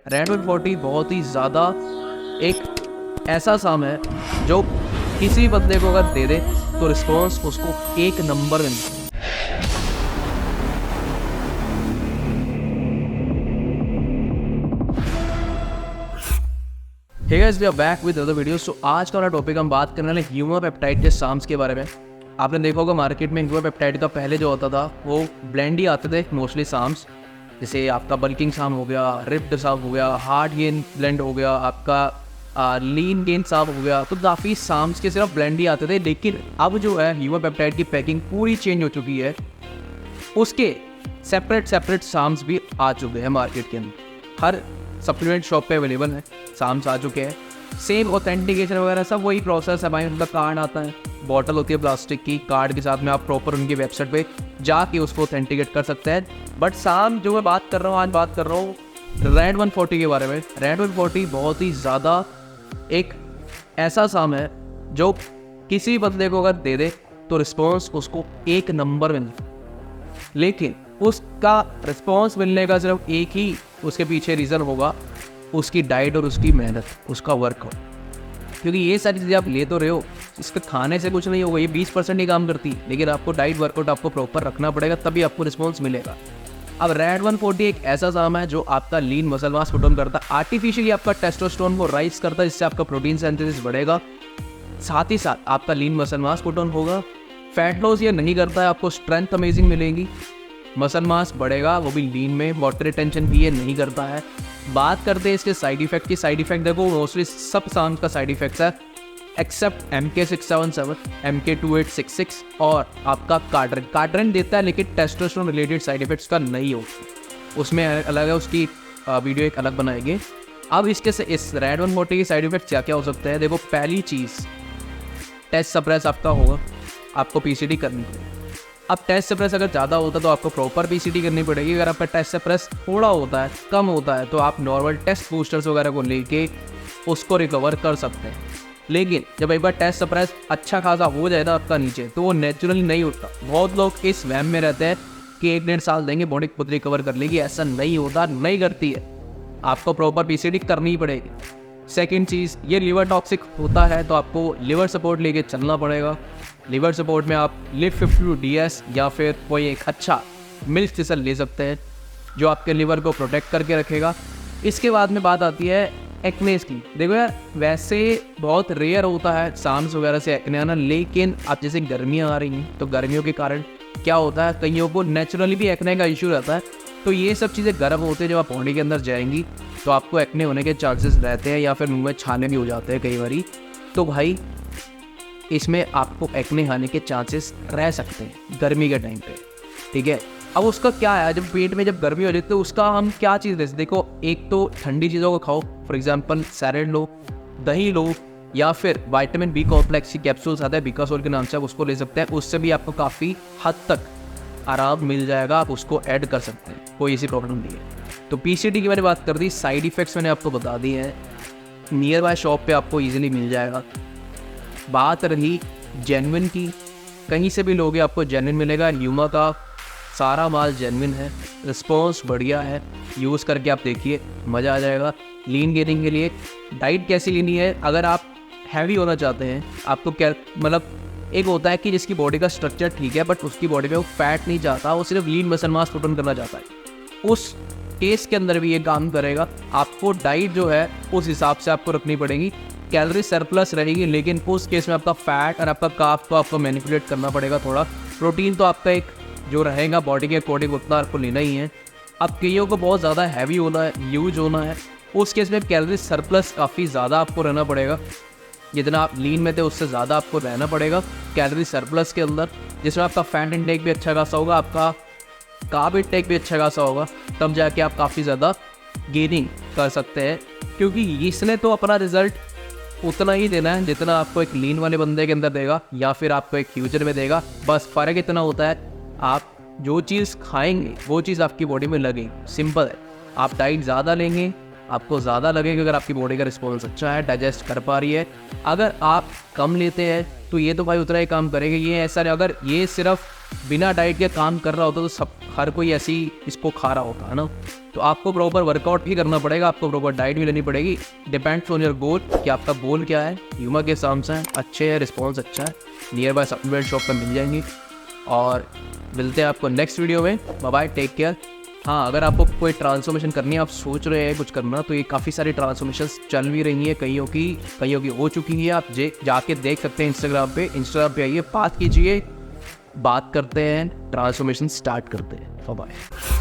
Red 140 बहुत ही ज़्यादा एक ऐसा साम है जो किसी बंदे को अगर दे दे तो रिस्पॉन्स उसको एक नंबर में मिलता है। Hey guys, we are back with other videos. तो आज का हमारा टॉपिक हम बात करने वाले ह्यूमन पेप्टाइड के साम्स के बारे में। आपने देखा होगा मार्केट में ह्यूमन पेप्टाइड का पहले जो होता था वो ब्लेंड ही आते थे मोस्टली साम्स, जैसे आपका बल्किंग साम हो गया, रिप्ड साम हो गया, हार्ड गेन ब्लेंड हो गया, आपका लीन गेन साम हो गया। तो काफ़ी साम्स के सिर्फ ब्लेंड ही आते थे। लेकिन अब जो है ह्यूमन पेप्टाइड की पैकिंग पूरी चेंज हो चुकी है, उसके सेपरेट साम्स भी आ चुके हैं मार्केट के अंदर। हर सप्लीमेंट शॉप पे अवेलेबल है, साम्स आ चुके हैं। सेम ऑथेंटिकेशन वगैरह सब वही प्रोसेस है भाई। उनका कार्ड आता है, बॉटल होती है प्लास्टिक की, कार्ड के साथ में आप प्रॉपर उनकी वेबसाइट पे जाके उसको ऑथेंटिकेट कर सकते हैं। बट साम जो मैं बात कर रहा हूँ, आज बात कर रहा हूँ रेड 140 के बारे में। रेड 140 बहुत ही ज़्यादा एक ऐसा साम है जो किसी बंदे को अगर दे दे तो रिस्पॉन्स उसको एक नंबर में मिलता है। लेकिन उसका रिस्पॉन्स मिलने का सिर्फ एक ही उसके पीछे रीज़न होगा, उसकी डाइट और उसकी मेहनत, उसका वर्कआउट। क्योंकि ये सारी चीज़ें आप ले तो रहे हो, इसके खाने से कुछ नहीं होगा, ये 20% ही काम करती है। लेकिन आपको डाइट वर्कआउट आपको प्रॉपर रखना पड़ेगा, तभी आपको रिस्पॉन्स मिलेगा। अब रेड 140 एक ऐसा साम है जो आपका lean muscle mass put on करता है, आर्टिफिशियली आपका टेस्टोस्टेरोन को राइज करता है, जिससे आपका प्रोटीन सिंथेसिस बढ़ेगा, साथ ही साथ आपका lean muscle mass put on होगा। फैट लॉस ये नहीं करता है, आपको स्ट्रेंथ अमेजिंग मिलेगी, मसल मास बढ़ेगा, वो भी लीन में। वाटर रिटेंशन भी ये नहीं करता है। बात करते हैं इसके साइड इफेक्ट की। साइड इफेक्ट देखो, मोस्टली सब साम्स का साइड इफेक्ट्स है एक्सेप्ट MK677, MK2866 और आपका कार्डरन देता है, लेकिन टेस्टोस्टेरोन रिलेटेड साइड इफेक्ट्स का नहीं होता, उसमें अलग है, उसकी वीडियो एक अलग बनाएंगे। अब इसके से इस रेड 140 के साइड इफेक्ट्स क्या क्या हो सकते हैं। देखो, पहली चीज़ टेस्ट सप्रेस आपका होगा, आपको PCT करनी पड़ेगी। अब टेस्ट सप्रेस अगर ज़्यादा होता है तो आपको प्रॉपर PCT करनी पड़ेगी। अगर आपका टेस्ट सप्रेस थोड़ा होता है, कम होता है, तो आप नॉर्मल टेस्ट बूस्टर्स वगैरह को लेके उसको रिकवर कर सकते हैं। लेकिन जब एक बार टेस्ट सप्रेस अच्छा खासा हो जाए ना आपका नीचे, तो वो नेचुरली नहीं उठता। बहुत लोग इस वहम में रहते हैं कि 1-1.5 साल देंगे बॉडी खुद रिकवर कर लेगी। ऐसा नहीं होता, नहीं करती है, आपको प्रॉपर PCT करनी ही पड़ेगी। सेकेंड चीज़, ये लिवर टॉक्सिक होता है तो आपको लिवर सपोर्ट लेके चलना पड़ेगा। लिवर सपोर्ट में आप LIV52DS या फिर कोई एक अच्छा मिल्क थिसल ले सकते हैं जो आपके लिवर को प्रोटेक्ट करके रखेगा। इसके बाद में बात आती है एक्नेस की। देखो यार, वैसे बहुत रेयर होता है साम्स वगैरह से एक्ने आना, लेकिन अब जैसे गर्मियाँ आ रही हैं तो गर्मियों के कारण क्या होता है, कईयों को नेचुरली भी एक्ने का इशू रहता है। तो ये सब चीज़ें गर्म होते हैं, जब आप बॉडी के अंदर जाएंगी तो आपको एक्ने होने के चांसेस रहते हैं, या फिर मुंह में छाले भी हो जाते हैं कई बारी। तो भाई इसमें आपको एक्ने आने के चांसेस रह सकते हैं गर्मी के टाइम पे, ठीक है। अब उसका क्या है, जब पेट में जब गर्मी हो जाती है तो उसका हम क्या चीज़ लेते, देखो एक तो ठंडी चीज़ों को खाओ, फॉर एग्जांपल सैलेड लो, दही लो, या फिर विटामिन B कॉम्प्लेक्स की कैप्सूल्स आता है बिकासोल के नाम से, आप उसको ले सकते हैं। उससे भी आपको काफ़ी हद तक आराम मिल जाएगा, आप उसको ऐड कर सकते हैं, कोई ऐसी प्रॉब्लम नहीं है। तो PCT की मैंने बात कर दी, साइड इफ़ेक्ट्स मैंने आपको बता दिए हैं, नियर बाय शॉप पे आपको ईजिली मिल जाएगा। बात रही जेन्युइन की, कहीं से भी लोगे आपको जेन्युइन मिलेगा। ह्यूमा का सारा माल जेन्युइन है, रिस्पॉन्स बढ़िया है, यूज़ करके आप देखिए, मज़ा आ जाएगा। लीन गेनिंग के लिए डाइट कैसी लेनी है, अगर आप हैवी होना चाहते हैं, आपको क्या मतलब, एक होता है कि जिसकी बॉडी का स्ट्रक्चर ठीक है बट उसकी बॉडी में वो फैट नहीं चाहता, वो सिर्फ lean muscle mass put on करना चाहता है, उस केस के अंदर भी ये काम करेगा। आपको डाइट जो है उस हिसाब से आपको रखनी पड़ेगी, कैलोरी सरप्लस रहेगी, लेकिन उस केस में आपका फैट और आपका कार्ब को आपको मैनिपुलेट करना पड़ेगा थोड़ा। प्रोटीन तो आपका एक जो रहेगा बॉडी के अकॉर्डिंग उतना आपको लेना ही है। अब कईयों को बहुत ज़्यादा हैवी होना है, यूज होना है, उस केस में कैलोरी सरप्लस काफ़ी ज़्यादा आपको रहना पड़ेगा। जितना आप लीन में थे उससे ज़्यादा आपको रहना पड़ेगा कैलोरी सरप्लस के अंदर, जिसमें आपका फैट इंटेक भी अच्छा खासा होगा, आपका कार्ब इंटेक भी अच्छा खासा होगा, तब जाके आप काफ़ी ज़्यादा गेनिंग कर सकते हैं। क्योंकि इसने तो अपना रिजल्ट उतना ही देना है जितना आपको एक लीन वाले बंदे के अंदर देगा या फिर आपको एक फ्यूचर में देगा। बस फ़र्क इतना होता है, आप जो चीज़ खाएंगे वो चीज़ आपकी बॉडी में लगेगी, सिंपल है। आप डाइट ज़्यादा लेंगे आपको ज़्यादा लगेगा अगर आपकी बॉडी का रिस्पॉन्स अच्छा है, डाइजेस्ट कर पा रही है। अगर आप कम लेते हैं तो ये तो भाई उतना ही काम करेगा। ये ऐसा नहीं, अगर ये सिर्फ बिना डाइट के काम कर रहा होता तो सब हर कोई ऐसी इसको खा रहा होता है ना। तो आपको प्रॉपर वर्कआउट भी करना पड़ेगा, आपको प्रॉपर डाइट भी लेनी पड़ेगी। डिपेंड्स ऑन योर गोल कि आपका गोल क्या है। ह्यूमा के साम्स हैं, अच्छे हैं, रिस्पॉन्स अच्छा है, नियर बाय सप्लीमेंट शॉप पर मिल जाएंगी। और मिलते हैं आपको नेक्स्ट वीडियो में। Bye bye, take care. हाँ, अगर आपको कोई ट्रांसफॉर्मेशन करनी है, आप सोच रहे हैं कुछ करना, तो ये काफ़ी सारी ट्रांसफॉर्मेशन चल भी रही हैं, कईयों की हो चुकी है। आप जाके देख सकते हैं इंस्टाग्राम पे आइए, बात कीजिए, बात करते हैं, ट्रांसफॉर्मेशन स्टार्ट करते हैं। Bye bye.